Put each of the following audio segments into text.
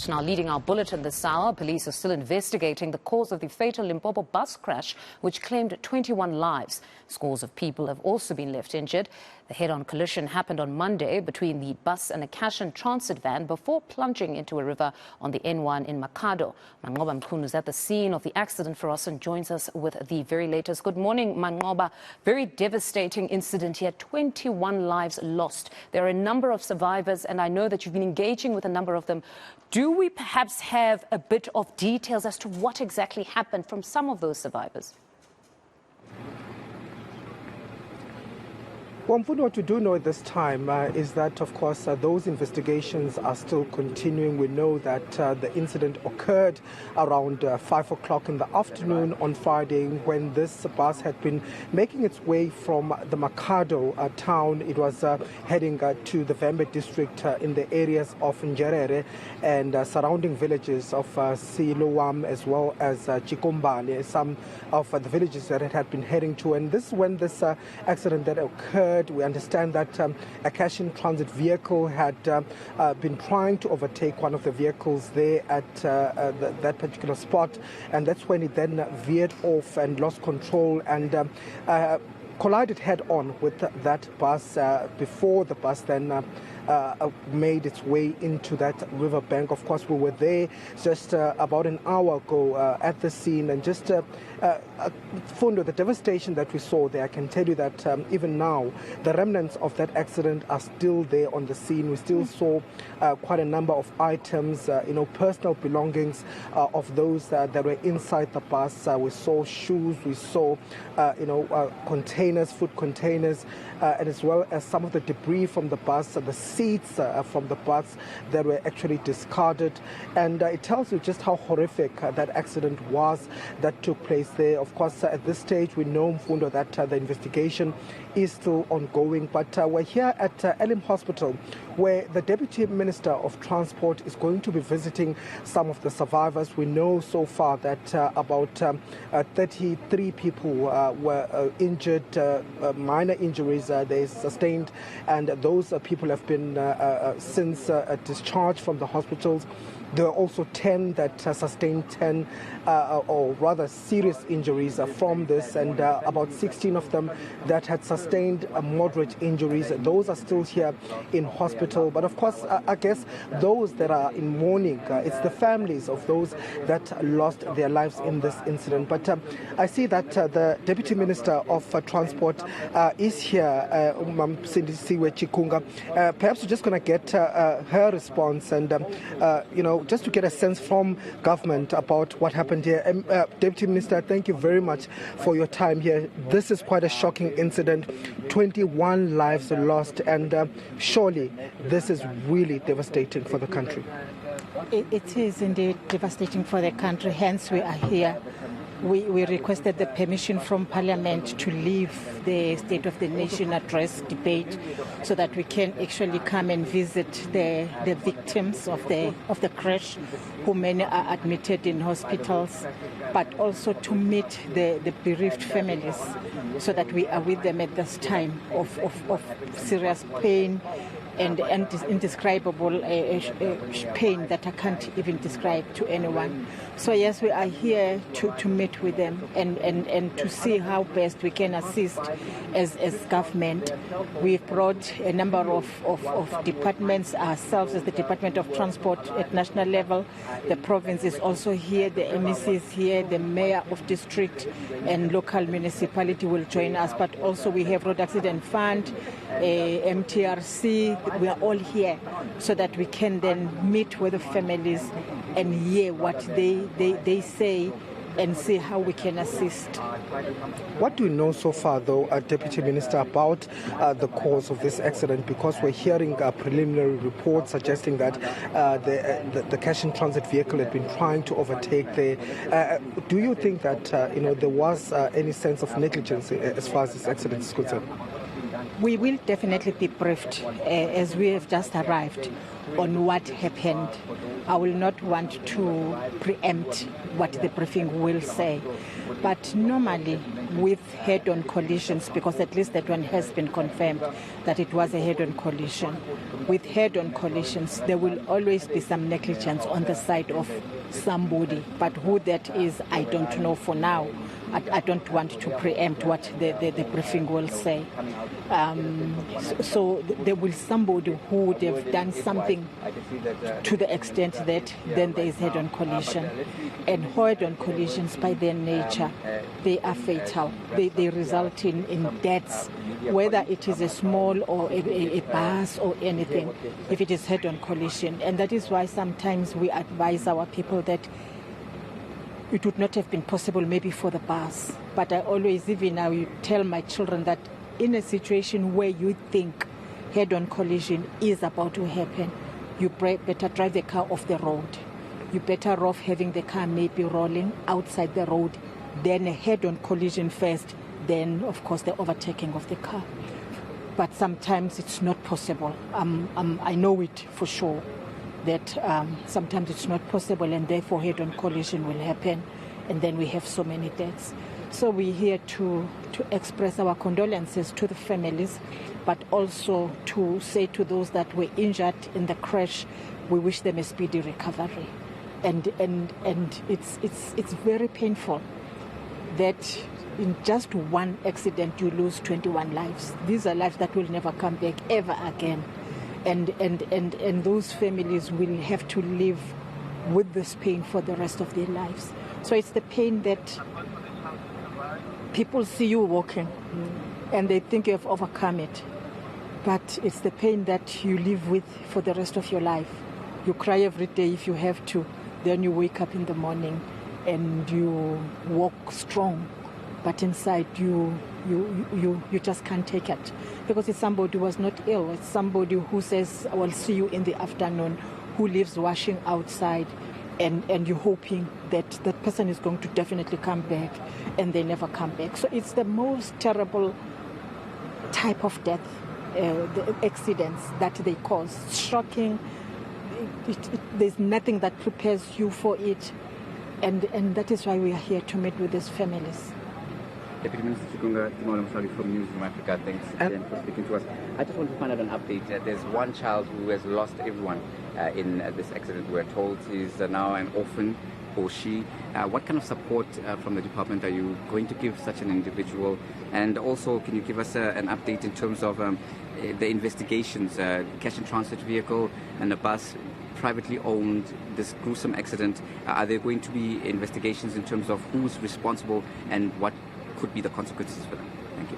Now, leading our bulletin this hour, police are still investigating the cause of the fatal Limpopo bus crash, which claimed 21 lives. Scores of people have also been left injured. The head-on collision happened on Monday between the bus and a cash and transit van before plunging into a river on the N1 in Manqoba. Manqoba Mchunu is at the scene of the accident for us and joins us with the very latest. Good morning, Manqoba. Very devastating incident here. 21 lives lost. There are a number of survivors, and I know that you've been engaging with a number of them. Do we perhaps have a bit of details as to what exactly happened from some of those survivors? Well, what we do know at this time is that, of course, those investigations are still continuing. We know that the incident occurred around 5 o'clock in the afternoon on Friday when this bus had been making its way from the Manqoba town. It was heading to the Vembe district in the areas of Njerere and surrounding villages of Siloam as well as Chikumbane, some of the villages that it had been heading to. And this is when this accident that occurred. We understand that a cash in transit vehicle had been trying to overtake one of the vehicles there at that particular spot, and that's when it then veered off and lost control and collided head-on with that bus before the bus then made its way into that riverbank. Of course, we were there just about an hour ago at the scene, and just Fundo, the devastation that we saw there, I can tell you that even now, the remnants of that accident are still there on the scene. We still saw quite a number of items, personal belongings of those that were inside the bus. We saw shoes, we saw, containers, food containers, and as well as some of the debris from the bus, the seats from the bus that were actually discarded. And it tells you just how horrific that accident was that took place there. Of course, at this stage, we know, Mfundo, that the investigation is still ongoing. But we're here at Elim Hospital, where the Deputy Minister of Transport is going to be visiting some of the survivors. We know so far that about 33 people were injured, minor injuries they sustained, and those people have been since discharged from the hospitals. There are also 10 that sustained 10 or rather serious injuries from this, and about 16 of them that had sustained moderate injuries. Those are still here in hospital. But of course, I guess those that are in mourning, it's the families of those that lost their lives in this incident. But I see that the Deputy Minister of Transport is here, Sindisiwe Chikunga. Perhaps we're just going to get her response and, just to get a sense from government about what happened here. Deputy Minister, thank you very much for your time here. This is quite a shocking incident. 21 lives lost, and surely this is really devastating for the country. It is indeed devastating for the country, hence we are here. We requested the permission from Parliament to leave the State of the Nation address debate so that we can actually come and visit the victims of the crash, who many are admitted in hospitals, but also to meet the bereaved families so that we are with them at this time of serious pain and indescribable pain that I can't even describe to anyone. So yes, we are here to meet with them and to see how best we can assist as government. We've brought a number of departments ourselves as the Department of Transport at national level. The province is also here, the MEC is here, the mayor of district and local municipality will join us, but also we have Road Accident Fund, MTRC. We are all here so that we can then meet with the families and hear what they say and see how we can assist. What do you know so far, though, Deputy Minister, about the cause of this accident? Because we're hearing preliminary reports suggesting that the cash in transit vehicle had been trying to overtake there. Do you think that there was any sense of negligence as far as this accident is concerned? We will definitely be briefed as we have just arrived on what happened. I will not want to preempt what the briefing will say. But normally with head-on collisions, because at least that one has been confirmed that it was a head-on collision, with head-on collisions there will always be some negligence on the side of somebody. But who that is, I don't know for now. I don't want to preempt what the briefing will say. So there will somebody who would have done something to the extent that then there is head-on collision. And head-on collisions by their nature, they are fatal. They result in deaths, whether it is a small or a bus or anything, if it is head-on collision. And that is why sometimes we advise our people that it would not have been possible maybe for the bus. But I always, even now, tell my children that in a situation where you think head-on collision is about to happen, you better drive the car off the road. You're better off having the car maybe rolling outside the road than a head-on collision first, then of course the overtaking of the car. But sometimes it's not possible. I know it for sure that sometimes it's not possible, and therefore head-on collision will happen, and then we have so many deaths. So we're here to express our condolences to the families, but also to say to those that were injured in the crash, we wish them a speedy recovery. And it's very painful that in just one accident you lose 21 lives. These are lives that will never come back ever again. And those families will have to live with this pain for the rest of their lives. So it's the pain that people see you walking and they think you have overcome it. But it's the pain that you live with for the rest of your life. You cry every day if you have to. Then you wake up in the morning and you walk strong. But inside you just can't take it. Because it's somebody who was not ill. It's somebody who says, I will see you in the afternoon, who lives washing outside, and you're hoping that that person is going to definitely come back, and they never come back. So it's the most terrible type of death, the accidents that they cause. It's shocking. There's nothing that prepares you for it. And that is why we are here to meet with these families. Deputy Minister Chikunga Timalo from News from Africa, thanks again for speaking to us. I just want to find out an update. There's one child who has lost everyone in this accident. We're told he's now an orphan, or she. What kind of support from the department are you going to give such an individual? And also, can you give us an update in terms of the investigations, cash and transit vehicle and a bus privately owned, this gruesome accident? Are there going to be investigations in terms of who's responsible and what could be the consequences for them? Thank you.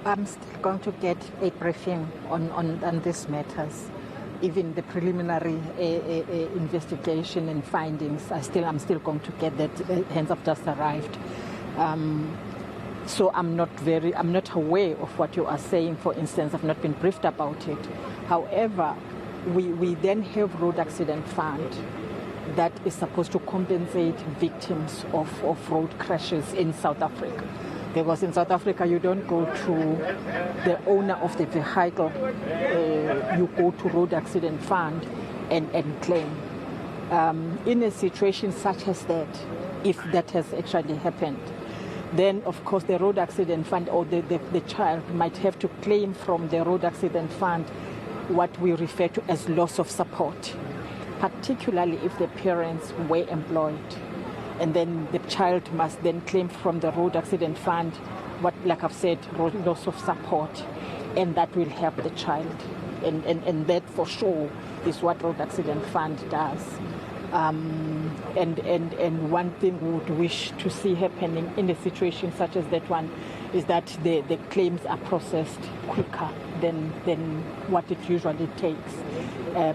I'm still going to get a briefing on these matters. Even the preliminary investigation and findings, I'm still going to get that. Hence, have just arrived. So I'm not aware of what you are saying. For instance, I've not been briefed about it. However, we then have road accident fund that is supposed to compensate victims of road crashes in South Africa. Because in South Africa, you don't go to the owner of the vehicle, you go to road accident fund and claim. In a situation such as that, if that has actually happened, then of course the road accident fund or the child might have to claim from the road accident fund what we refer to as loss of support, particularly if the parents were employed. And then the child must then claim from the road accident fund what, like I've said, loss of support, and that will help the child. And that for sure is what road accident fund does. And one thing we would wish to see happening in a situation such as that one is that the claims are processed quicker than what it usually takes,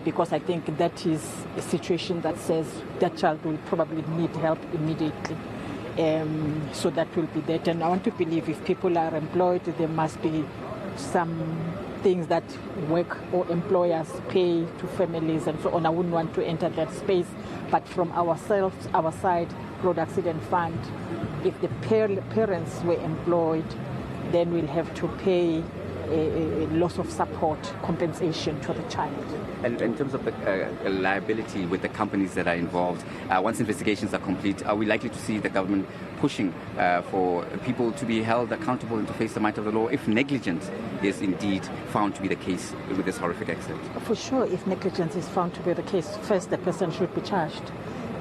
because I think that is a situation that says that child will probably need help immediately. So that will be that. And I want to believe if people are employed, there must be some things that work or employers pay to families and so on. I wouldn't want to enter that space, but from ourselves, our side, road accident fund, if the parents were employed, then we'll have to pay a loss of support compensation to the child. And in terms of the liability with the companies that are involved, once investigations are complete, are we likely to see the government pushing for people to be held accountable and to face the might of the law if negligence is indeed found to be the case with this horrific accident? For sure, if negligence is found to be the case, first the person should be charged.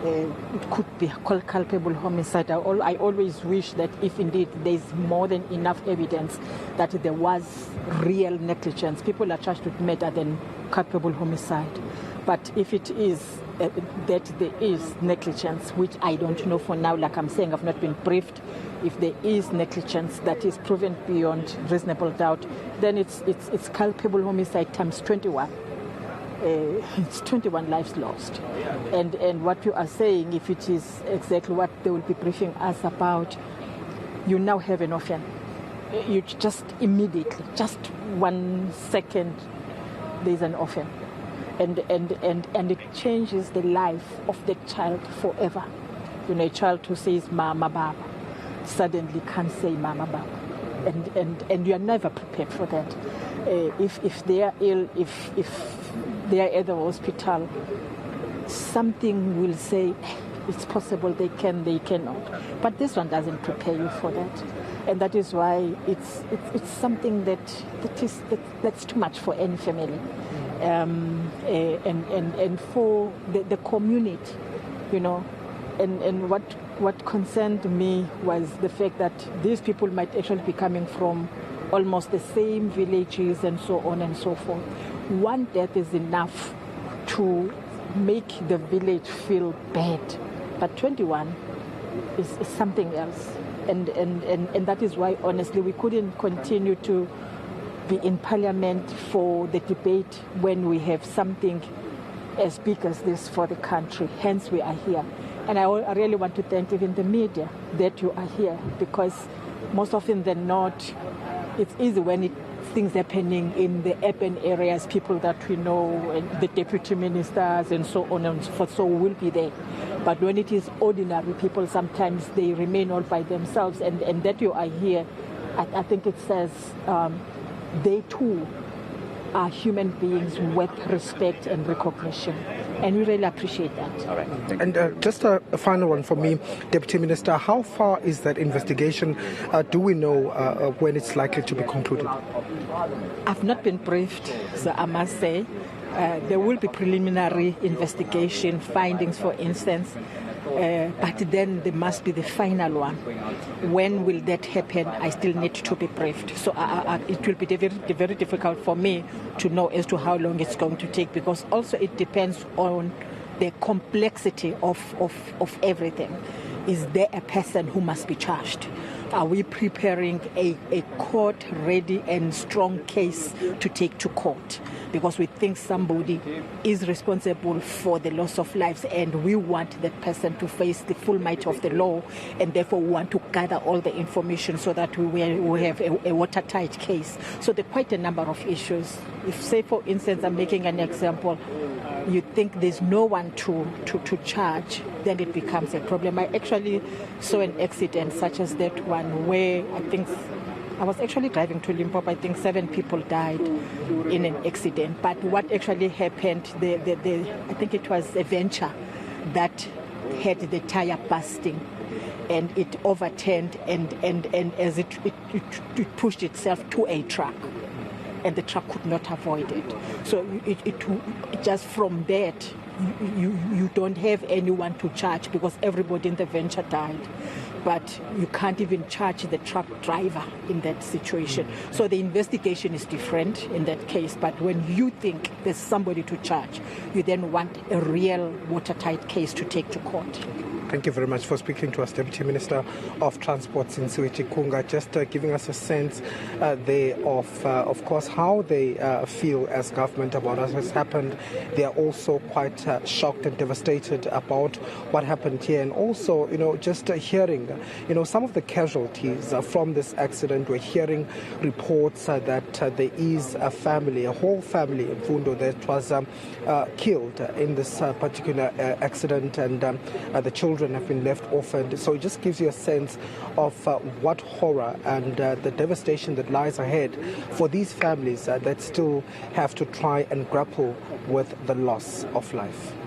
It could be called culpable homicide. I always wish that if indeed there's more than enough evidence that there was real negligence, people are charged with murder than culpable homicide. But if it is that there is negligence, which I don't know for now, like I'm saying, I've not been briefed. If there is negligence that is proven beyond reasonable doubt, then it's culpable homicide times 21. It's 21 lives lost. And what you are saying, if it is exactly what they will be briefing us about, you now have an orphan. You just immediately, just 1 second, there's an orphan. And it changes the life of the child forever. You know, a child who says Mama Baba suddenly can't say Mama Baba. And you are never prepared for that. If they are ill, if they are at the hospital, something will say it's possible they can, they cannot. But this one doesn't prepare you for that, and that is why it's something that's too much for any family, and for the community, you know. And what concerned me was the fact that these people might actually be coming from almost the same villages and so on and so forth. One death is enough to make the village feel bad, but 21 is something else. And that is why, honestly, we couldn't continue to be in Parliament for the debate when we have something as big as this for the country. Hence, we are here. And I really want to thank even the media that you are here, because most often than not, it's easy when things happening in the urban areas, people that we know, and the deputy ministers and so on and so forth, so will be there. But when it is ordinary people, sometimes they remain all by themselves. And that you are here, I think it says they too are human beings worth respect and recognition. And we really appreciate that. All right. And just a final one for me, Deputy Minister, how far is that investigation? Do we know when it's likely to be concluded? I've not been briefed, so I must say. There will be preliminary investigation findings, for instance, but then there must be the final one. When will that happen? I still need to be briefed. So it will be very difficult for me to know as to how long it's going to take, because also it depends on the complexity of everything. Is there a person who must be charged? Are we preparing a court-ready and strong case to take to court? Because we think somebody is responsible for the loss of lives, and we want that person to face the full might of the law, and therefore we want to gather all the information so that we have a watertight case. So there are quite a number of issues. If, say, for instance, I'm making an example, you think there's no one to charge, then it becomes a problem. I actually saw an accident such as that one where I was actually driving to Limpopo. I think 7 people died in an accident. But what actually happened, I think it was a venture that had the tire busting, and it overturned, and as it pushed itself to a truck, and the truck could not avoid it. So it just from that, you don't have anyone to charge, because everybody in the venture died. But you can't even charge the truck driver in that situation. So the investigation is different in that case. But when you think there's somebody to charge, you then want a real watertight case to take to court. Thank you very much for speaking to us, Deputy Minister of Transport, Zinsiwe Chikunga, just giving us a sense there of course, how they feel as government about what has happened. They are also quite shocked and devastated about what happened here. And also, just hearing, some of the casualties from this accident. We're hearing reports that there is a family, a whole family in Fundo that was killed in this particular accident, and the children children have been left orphaned. So it just gives you a sense of what horror and the devastation that lies ahead for these families that still have to try and grapple with the loss of life.